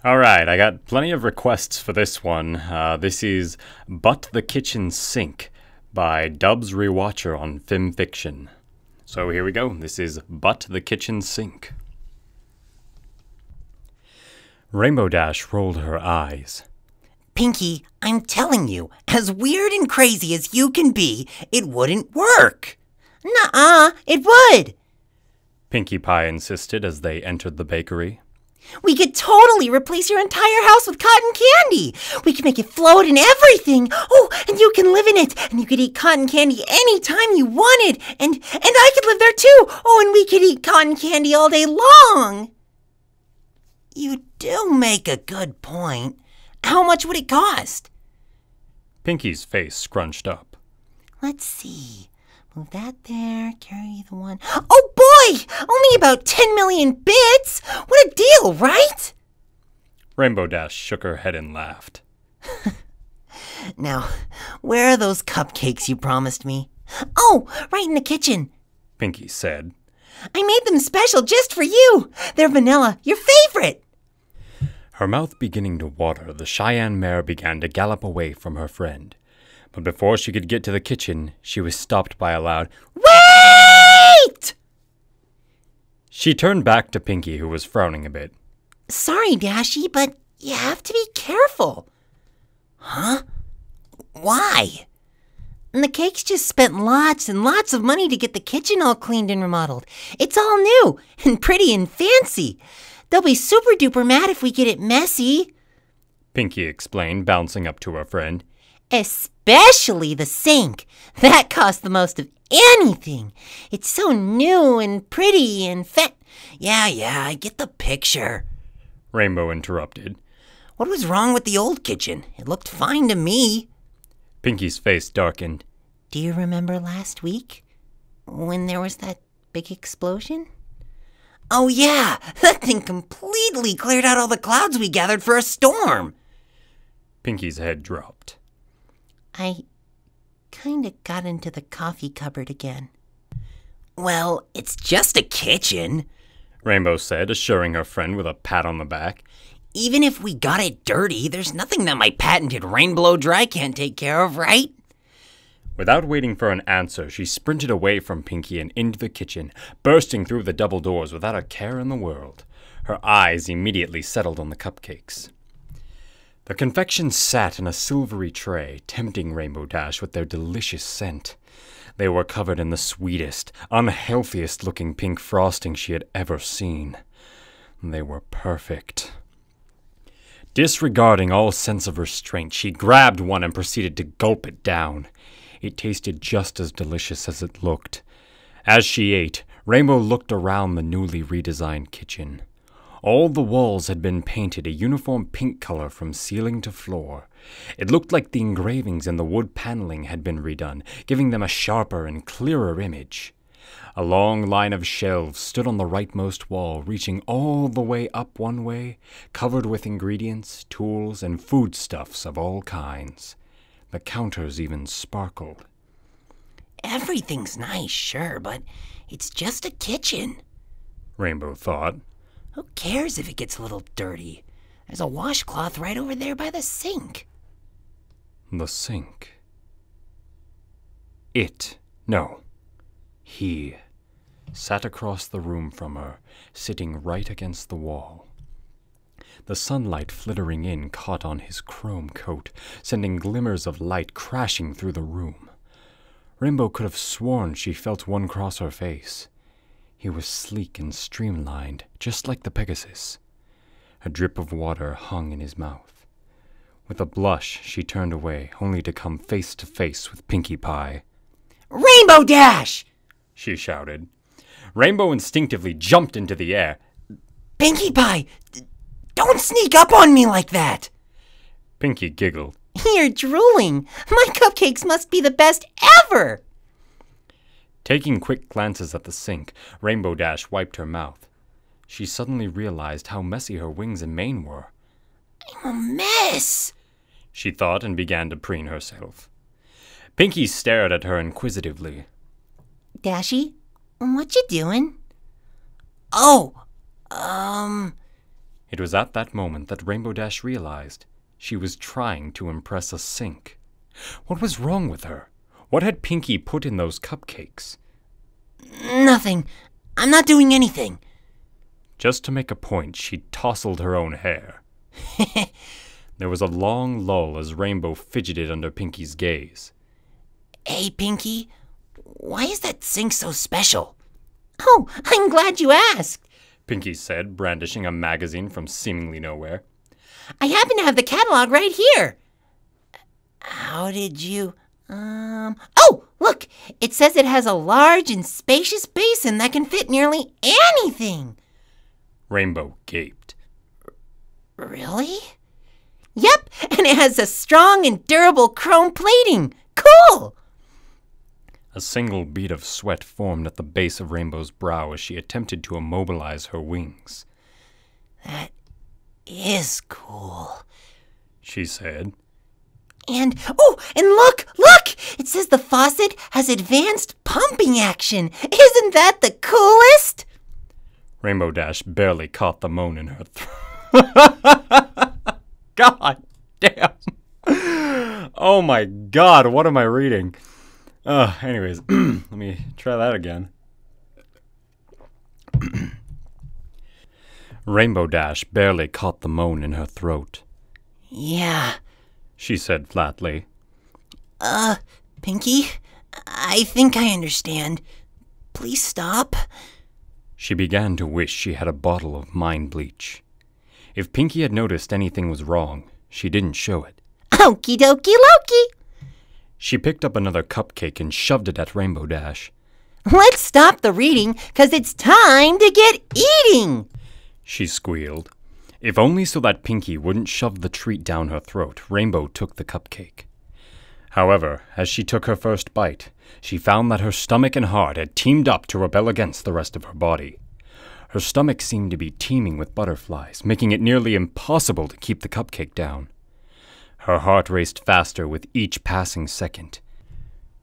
Alright, I got plenty of requests for this one. This is Butt the Kitchen Sink by Dubs Rewatcher on FimFiction. So here we go. This is Butt the Kitchen Sink. Rainbow Dash rolled her eyes. Pinky, I'm telling you, as weird and crazy as you can be, it wouldn't work. Nuh-uh, it would. Pinkie Pie insisted as they entered the bakery. We could totally replace your entire house with cotton candy. We could make it float and everything. Oh, and you can live in it. And you could eat cotton candy anytime you wanted. And I could live there too. Oh, and we could eat cotton candy all day long. You do make a good point. How much would it cost? Pinkie's face scrunched up. Let's see. Move that there, carry the one. Oh boy! Only about 10 million bits! What a deal, right? Rainbow Dash shook her head and laughed. Now, where are those cupcakes you promised me? Oh, right in the kitchen, Pinkie said. I made them special just for you. They're vanilla, your favorite. Her mouth beginning to water, the Cheyenne mare began to gallop away from her friend. But before she could get to the kitchen, she was stopped by a loud, "Wait!" She turned back to Pinkie, who was frowning a bit. Sorry, Dashy, but you have to be careful. Huh? Why? And the cakes just spent lots and lots of money to get the kitchen all cleaned and remodeled. It's all new and pretty and fancy. They'll be super duper mad if we get it messy, Pinkie explained, bouncing up to her friend. Especially the sink. That cost the most of anything. It's so new and pretty and Yeah, I get the picture. Rainbow interrupted. What was wrong with the old kitchen? It looked fine to me. Pinkie's face darkened. Do you remember last week? When there was that big explosion? Oh yeah, that thing completely cleared out all the clouds we gathered for a storm. Pinkie's head dropped. I kinda got into the coffee cupboard again. Well, it's just a kitchen, Rainbow said, assuring her friend with a pat on the back. Even if we got it dirty, there's nothing that my patented rain blow dry can't take care of, right? Without waiting for an answer, she sprinted away from Pinkie and into the kitchen, bursting through the double doors without a care in the world. Her eyes immediately settled on the cupcakes. The confections sat in a silvery tray, tempting Rainbow Dash with their delicious scent. They were covered in the sweetest, unhealthiest-looking pink frosting she had ever seen. They were perfect. Disregarding all sense of restraint, she grabbed one and proceeded to gulp it down. It tasted just as delicious as it looked. As she ate, Rainbow looked around the newly redesigned kitchen. All the walls had been painted a uniform pink color from ceiling to floor. It looked like the engravings and the wood paneling had been redone, giving them a sharper and clearer image. A long line of shelves stood on the rightmost wall, reaching all the way up one way, covered with ingredients, tools, and foodstuffs of all kinds. The counters even sparkled. Everything's nice, sure, but it's just a kitchen, Rainbow thought. Who cares if it gets a little dirty? There's a washcloth right over there by the sink. The sink. He sat across the room from her, sitting right against the wall. The sunlight flittering in caught on his chrome coat, sending glimmers of light crashing through the room. Rainbow could have sworn she felt one cross her face. He was sleek and streamlined, just like the Pegasus. A drip of water hung in his mouth. With a blush, she turned away, only to come face to face with Pinkie Pie. Rainbow Dash! She shouted. Rainbow instinctively jumped into the air. Pinkie Pie! Don't sneak up on me like that! Pinkie giggled. You're drooling! My cupcakes must be the best ever! Taking quick glances at the sink, Rainbow Dash wiped her mouth. She suddenly realized how messy her wings and mane were. I'm a mess, she thought, and began to preen herself. Pinkie stared at her inquisitively. Dashy, what you doing? Oh, It was at that moment that Rainbow Dash realized she was trying to impress a sink. What was wrong with her? What had Pinkie put in those cupcakes? Nothing. I'm not doing anything. Just to make a point, she tousled her own hair. There was a long lull as Rainbow fidgeted under Pinkie's gaze. Hey, Pinkie, why is that sink so special? Oh, I'm glad you asked, Pinkie said, brandishing a magazine from seemingly nowhere. I happen to have the catalog right here. How did you... Oh, look! It says it has a large and spacious basin that can fit nearly anything. Rainbow gaped. Really? Yep, and it has a strong and durable chrome plating. Cool! A single bead of sweat formed at the base of Rainbow's brow as she attempted to immobilize her wings. That is cool, she said. And look! It says the faucet has advanced pumping action. Isn't that the coolest? Rainbow Dash barely caught the moan in her throat. God damn. Oh my God, what am I reading? Anyways, let me try that again. Rainbow Dash barely caught the moan in her throat. Yeah, she said flatly. Pinkie, I think I understand. Please stop. She began to wish she had a bottle of mind bleach. If Pinkie had noticed anything was wrong, she didn't show it. Okie dokie Loki. She picked up another cupcake and shoved it at Rainbow Dash. Let's stop the reading, 'cause it's time to get eating, she squealed. If only so that Pinkie wouldn't shove the treat down her throat, Rainbow took the cupcake. However, as she took her first bite, she found that her stomach and heart had teamed up to rebel against the rest of her body. Her stomach seemed to be teeming with butterflies, making it nearly impossible to keep the cupcake down. Her heart raced faster with each passing second.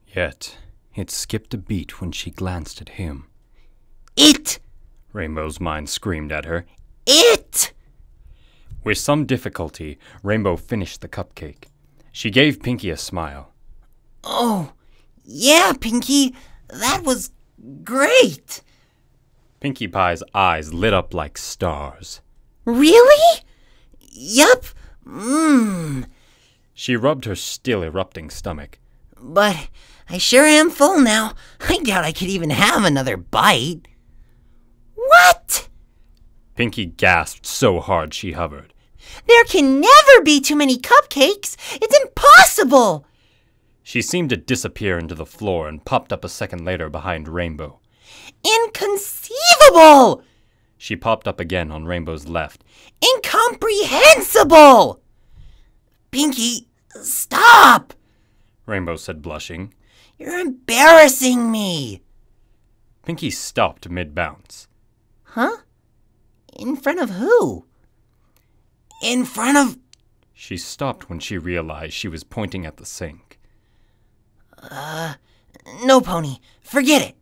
Yet, it skipped a beat when she glanced at him. It! Rainbow's mind screamed at her. It! With some difficulty, Rainbow finished the cupcake. She gave Pinkie a smile. Oh, yeah, Pinkie, that was great. Pinkie Pie's eyes lit up like stars. Really? Yup. She rubbed her still erupting stomach. But I sure am full now. I doubt I could even have another bite. What? Pinkie gasped so hard she hovered. There can never be too many cupcakes. It's impossible. She seemed to disappear into the floor and popped up a second later behind Rainbow. Inconceivable! She popped up again on Rainbow's left. Incomprehensible! Pinkie, stop! Rainbow said, blushing. You're embarrassing me. Pinkie stopped mid-bounce. Huh? In front of who? In front of... She stopped when she realized she was pointing at the sink. No, Pony. Forget it.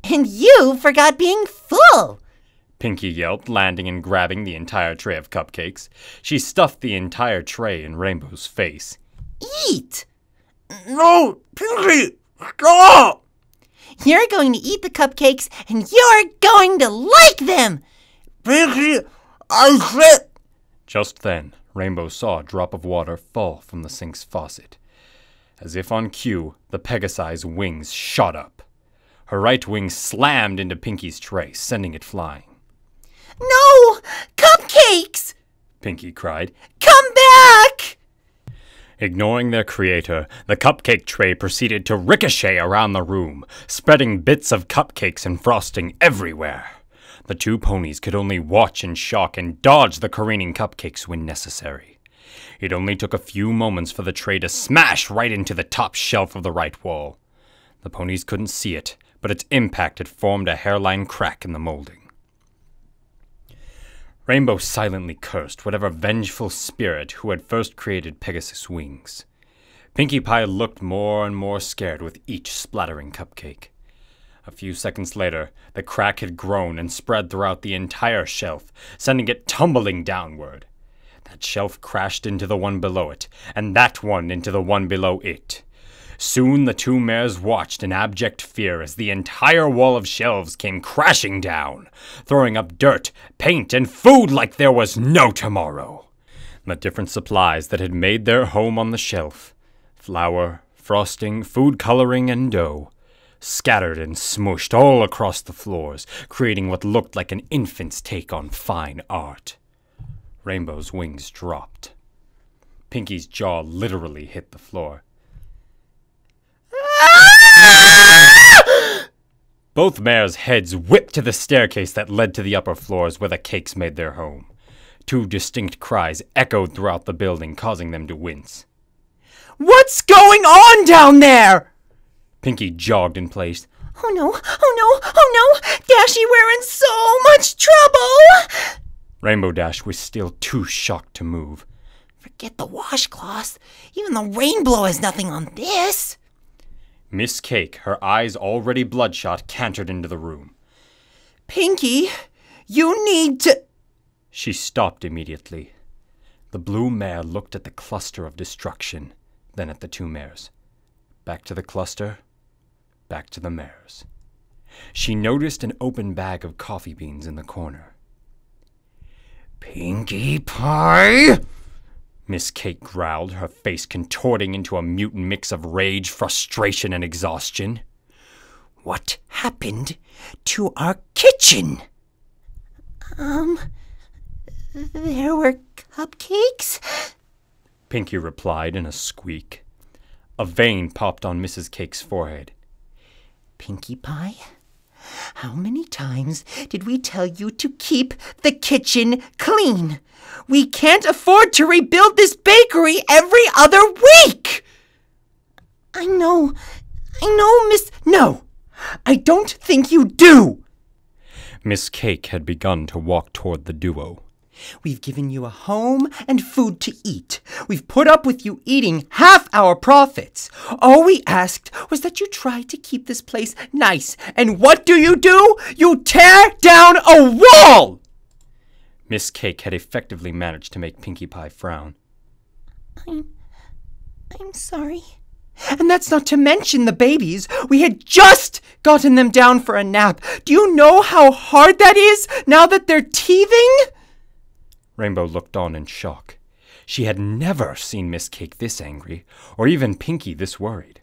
And you forgot being full. Pinkie yelped, landing and grabbing the entire tray of cupcakes. She stuffed the entire tray in Rainbow's face. Eat! No, Pinkie, stop! You're going to eat the cupcakes, and you're going to like them! Pinkie, I said... Just then, Rainbow saw a drop of water fall from the sink's faucet. As if on cue, the Pegasi's wings shot up. Her right wing slammed into Pinkie's tray, sending it flying. No! Cupcakes! Pinkie cried. Come back! Ignoring their creator, the cupcake tray proceeded to ricochet around the room, spreading bits of cupcakes and frosting everywhere. The two ponies could only watch in shock and dodge the careening cupcakes when necessary. It only took a few moments for the tray to smash right into the top shelf of the right wall. The ponies couldn't see it, but its impact had formed a hairline crack in the molding. Rainbow silently cursed whatever vengeful spirit who had first created Pegasus wings. Pinkie Pie looked more and more scared with each splattering cupcake. A few seconds later, the crack had grown and spread throughout the entire shelf, sending it tumbling downward. That shelf crashed into the one below it, and that one into the one below it. Soon the two mares watched in abject fear as the entire wall of shelves came crashing down, throwing up dirt, paint, and food like there was no tomorrow. The different supplies that had made their home on the shelf, flour, frosting, food coloring, and dough, scattered and smooshed all across the floors, creating what looked like an infant's take on fine art. Rainbow's wings dropped. Pinky's jaw literally hit the floor. Both mares' heads whipped to the staircase that led to the upper floors where the cakes made their home. Two distinct cries echoed throughout the building, causing them to wince. What's going on down there? Pinky jogged in place. Oh no, oh no, oh no! Dashy, we're in so much trouble! Rainbow Dash was still too shocked to move. Forget the washcloths. Even the rainbow has nothing on this. Miss Cake, her eyes already bloodshot, cantered into the room. Pinky, you need to... She stopped immediately. The blue mare looked at the cluster of destruction, then at the two mares. Back to the cluster, back to the mares. She noticed an open bag of coffee beans in the corner. Pinkie Pie? Miss Cake growled, her face contorting into a mutant mix of rage, frustration, and exhaustion. What happened to our kitchen? There were cupcakes? Pinky replied in a squeak. A vein popped on Mrs. Cake's forehead. Pinkie Pie, how many times did we tell you to keep the kitchen clean? We can't afford to rebuild this bakery every other week! I know, Miss... No, I don't think you do! Miss Cake had begun to walk toward the duo. We've given you a home and food to eat. We've put up with you eating half our profits. All we asked was that you try to keep this place nice. And what do? You tear down a wall! Miss Cake had effectively managed to make Pinkie Pie frown. I'm sorry. And that's not to mention the babies. We had just gotten them down for a nap. Do you know how hard that is now that they're teething? Rainbow looked on in shock. She had never seen Miss Cake this angry, or even Pinky this worried.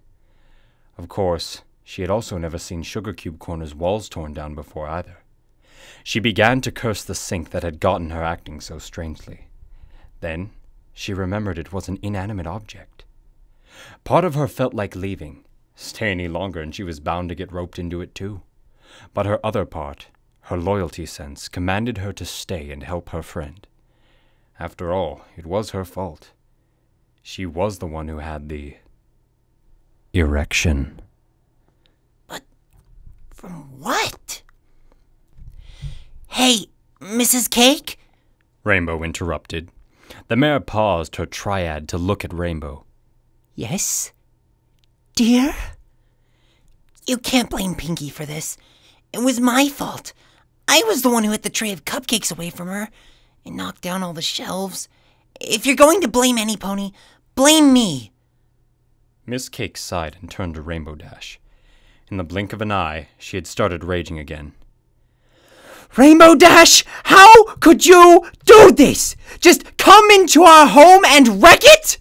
Of course, she had also never seen Sugar Cube Corner's walls torn down before either. She began to curse the sink that had gotten her acting so strangely. Then, she remembered it was an inanimate object. Part of her felt like leaving, stay any longer, and she was bound to get roped into it too. But her other part, her loyalty sense, commanded her to stay and help her friend. After all, it was her fault. She was the one who had the erection. But from what? Hey, Mrs. Cake? Rainbow interrupted. The mare paused her triad to look at Rainbow. Yes, dear? You can't blame Pinky for this. It was my fault. I was the one who hit the tray of cupcakes away from her and knocked down all the shelves. If you're going to blame any pony, blame me. Miss Cake sighed and turned to Rainbow Dash. In the blink of an eye, she had started raging again. Rainbow Dash, how could you do this? Just come into our home and wreck it?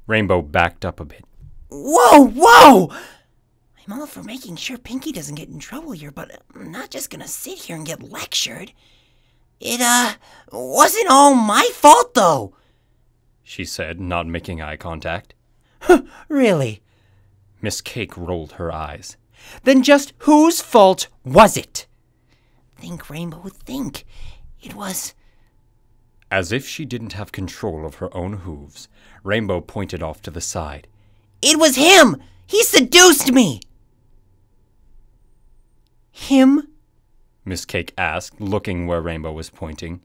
Rainbow backed up a bit. Whoa! I'm all for making sure Pinky doesn't get in trouble here, but I'm not just gonna sit here and get lectured. It, wasn't all my fault, though, she said, not making eye contact. Really? Miss Cake rolled her eyes. Then just whose fault was it? Think, Rainbow, think. It was... As if she didn't have control of her own hooves, Rainbow pointed off to the side. It was him! He seduced me! Him? Miss Cake asked, looking where Rainbow was pointing.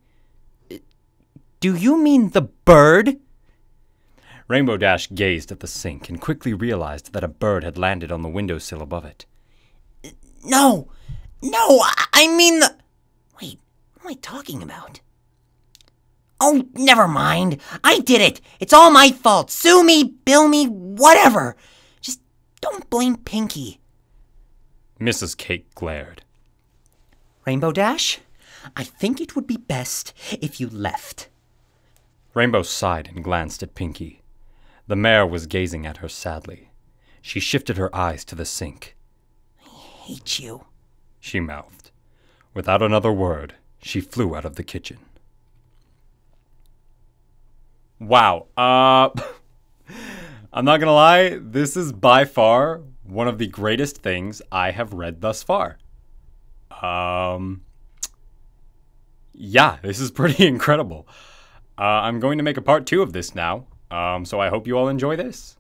Do you mean the bird? Rainbow Dash gazed at the sink and quickly realized that a bird had landed on the windowsill above it. No, I mean the... Wait, what am I talking about? Oh, never mind. I did it. It's all my fault. Sue me, bill me, whatever. Just don't blame Pinky. Mrs. Cake glared. Rainbow Dash, I think it would be best if you left. Rainbow sighed and glanced at Pinky. The mare was gazing at her sadly. She shifted her eyes to the sink. I hate you, she mouthed. Without another word, she flew out of the kitchen. Wow, I'm not gonna lie, this is by far one of the greatest things I have read thus far. Yeah, this is pretty incredible. I'm going to make a part 2 of this now, so I hope you all enjoy this.